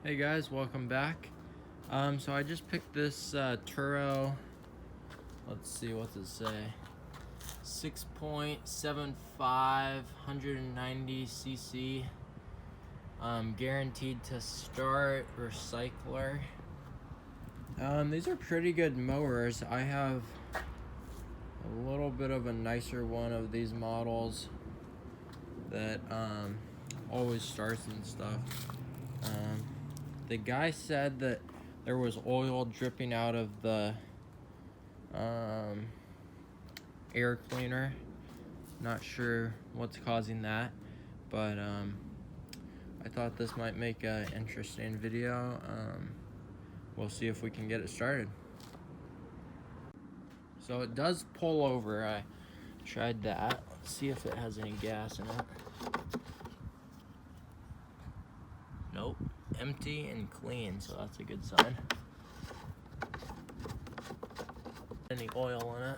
Hey guys, welcome back. So I just picked this Toro, let's see, what's it say? 6.75, 190 cc, guaranteed to start recycler. These are pretty good mowers. I have a little bit of a nicer one of these models that always starts and stuff. The guy said that there was oil dripping out of the air cleaner. Not sure what's causing that, but I thought this might make an interesting video. We'll see if we can get it started. So it does pull over. I tried that. Let's see if it has any gas in it. Nope. Empty and clean, so that's a good sign. Any oil in it?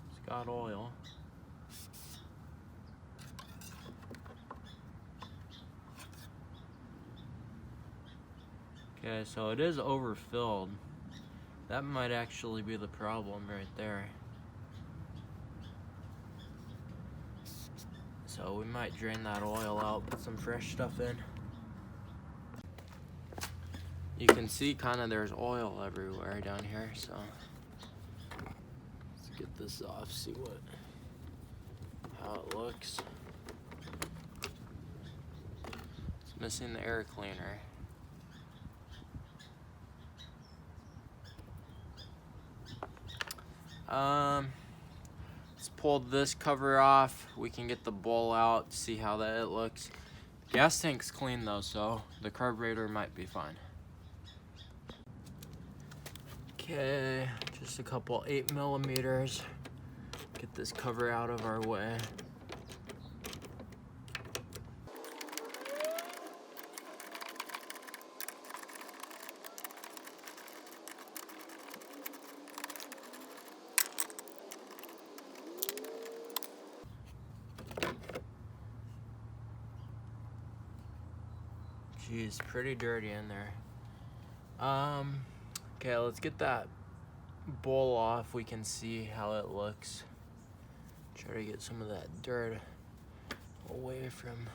It's got oil. Okay, so it is overfilled. That might actually be the problem right there. So we might drain that oil out, put some fresh stuff in. You can see kind of there's oil everywhere down here, so let's get this off, see how it looks. It's missing the air cleaner. Let's pull this cover off. We can get the bowl out, see how that it looks. Gas tank's clean though, so the carburetor might be fine. Okay, just a couple 8mm. Get this cover out of our way. Geez, pretty dirty in there. Okay, let's get that bowl off. We can see how it looks. Try to get some of that dirt away from.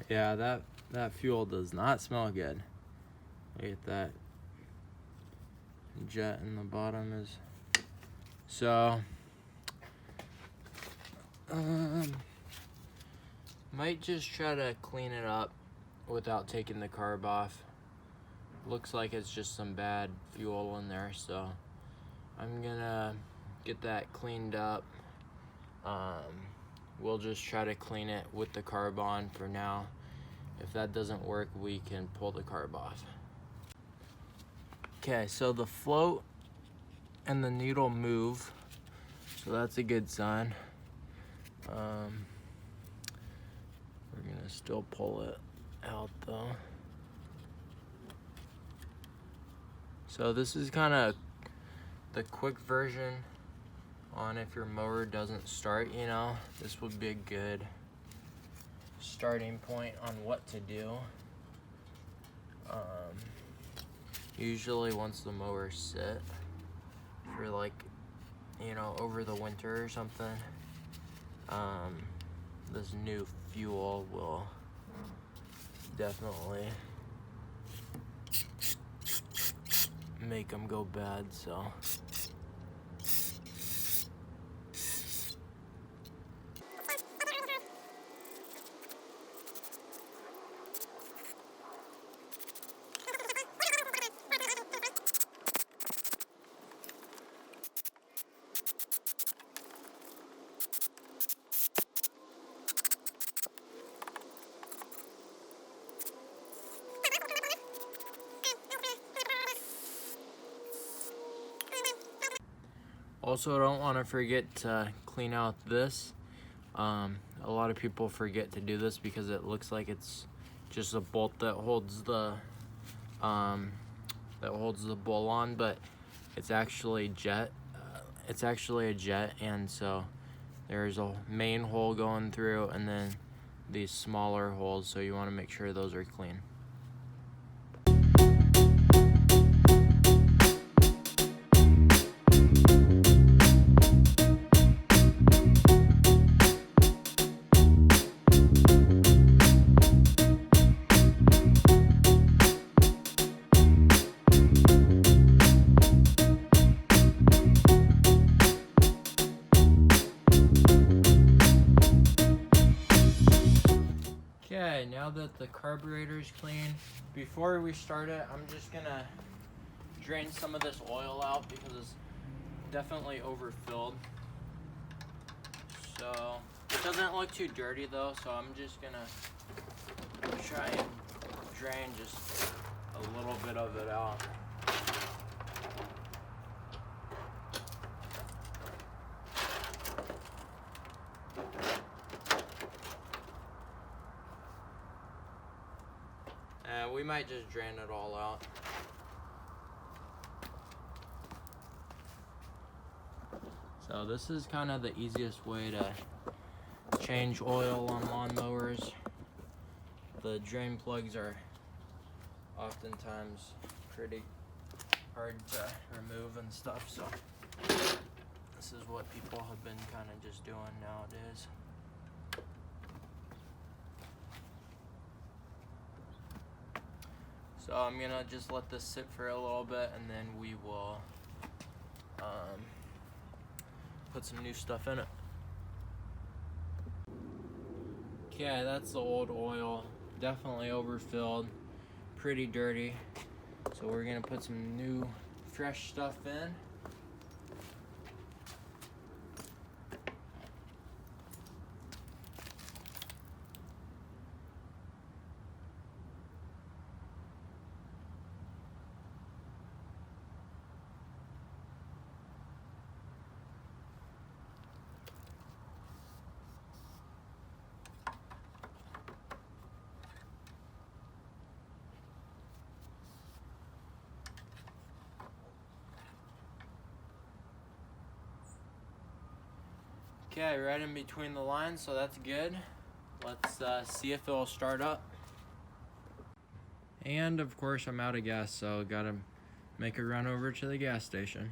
Yeah, that fuel does not smell good. Look at that jet in the bottom is. So, might just try to clean it up without taking the carb off. Looks like it's just some bad fuel in there, so I'm gonna get that cleaned up. We'll just try to clean it with the carb on for now. If that doesn't work, we can pull the carb off. Okay, so the float and the needle move, so that's a good sign. We're gonna still pull it out though. So this is kind of the quick version on if your mower doesn't start, you know. This would be a good starting point on what to do. Usually once the mowers sit for like, you know, over the winter or something, this new fuel will definitely make them go bad, so. Also, don't want to forget to clean out this. A lot of people forget to do this because it looks like it's just a bolt that holds the bowl on, but it's actually jet. It's actually a jet, and so there's a main hole going through, and then these smaller holes. So you want to make sure those are clean. Okay, now that the carburetor is clean, before we start it, I'm just gonna drain some of this oil out because it's definitely overfilled. So it doesn't look too dirty though, so I'm just gonna try and drain just a little bit of it out. We might just drain it all out. So this is kind of the easiest way to change oil on lawnmowers. The drain plugs are oftentimes pretty hard to remove and stuff, so this is what people have been kind of just doing nowadays. So I'm gonna just let this sit for a little bit, and then we will put some new stuff in it. Okay, that's the old oil. Definitely overfilled, pretty dirty. So we're gonna put some new, fresh stuff in. Okay, right in between the lines, so that's good. Let's see if it'll start up. And of course I'm out of gas, so gotta make a run over to the gas station.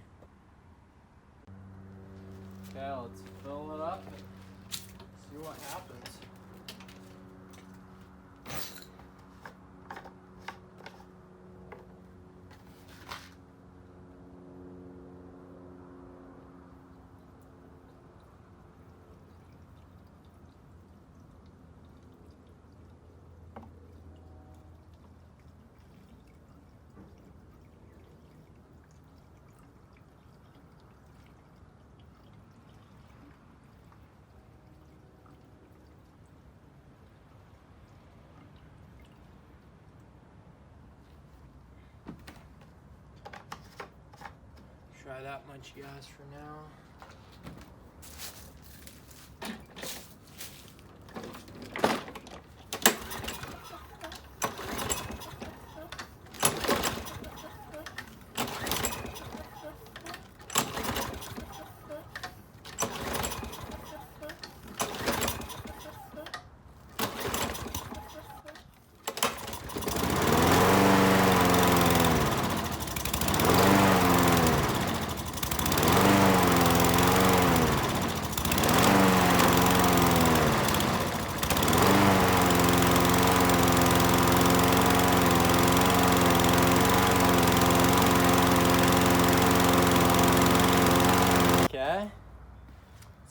Okay, let's fill it up and see what happens. Try that much gas for now.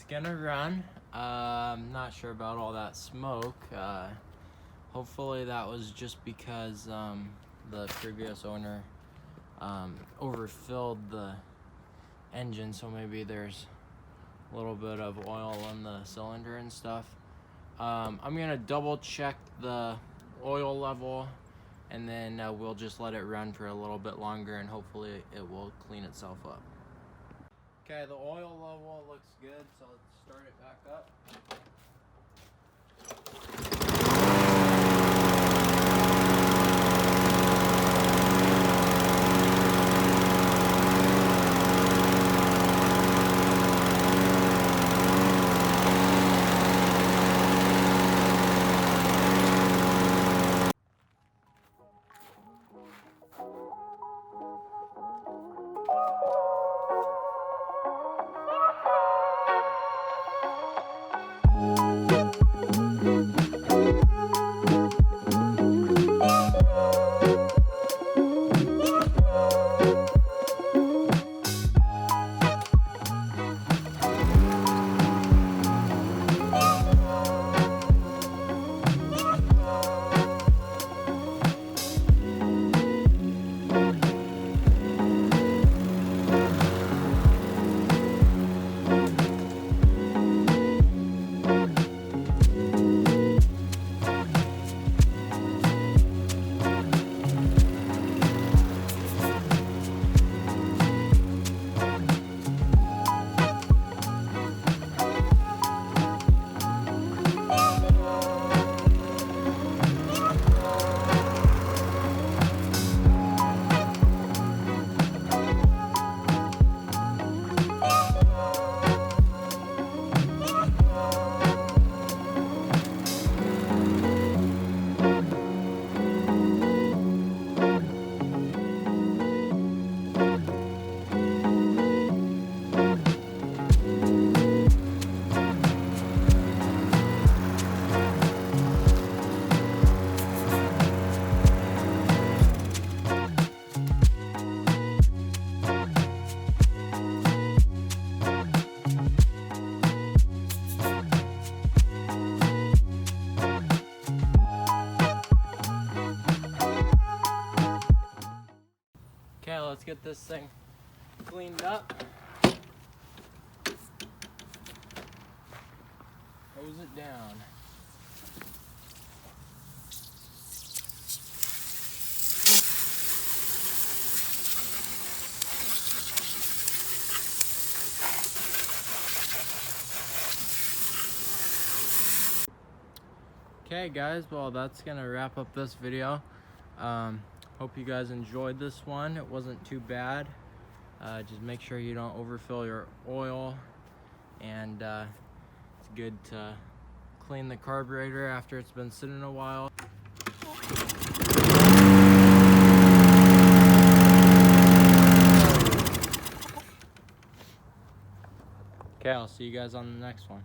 Gonna run. I'm not sure about all that smoke. Hopefully that was just because the previous owner overfilled the engine, so maybe there's a little bit of oil in the cylinder and stuff. I'm gonna double check the oil level, and then we'll just let it run for a little bit longer, and hopefully it will clean itself up. Okay, the oil level looks good, so let's start it back up. Okay, let's get this thing cleaned up. Hose it down. Okay guys, well that's gonna wrap up this video. Hope you guys enjoyed this one. It wasn't too bad. Just make sure you don't overfill your oil, and it's good to clean the carburetor after it's been sitting a while. Okay, I'll see you guys on the next one.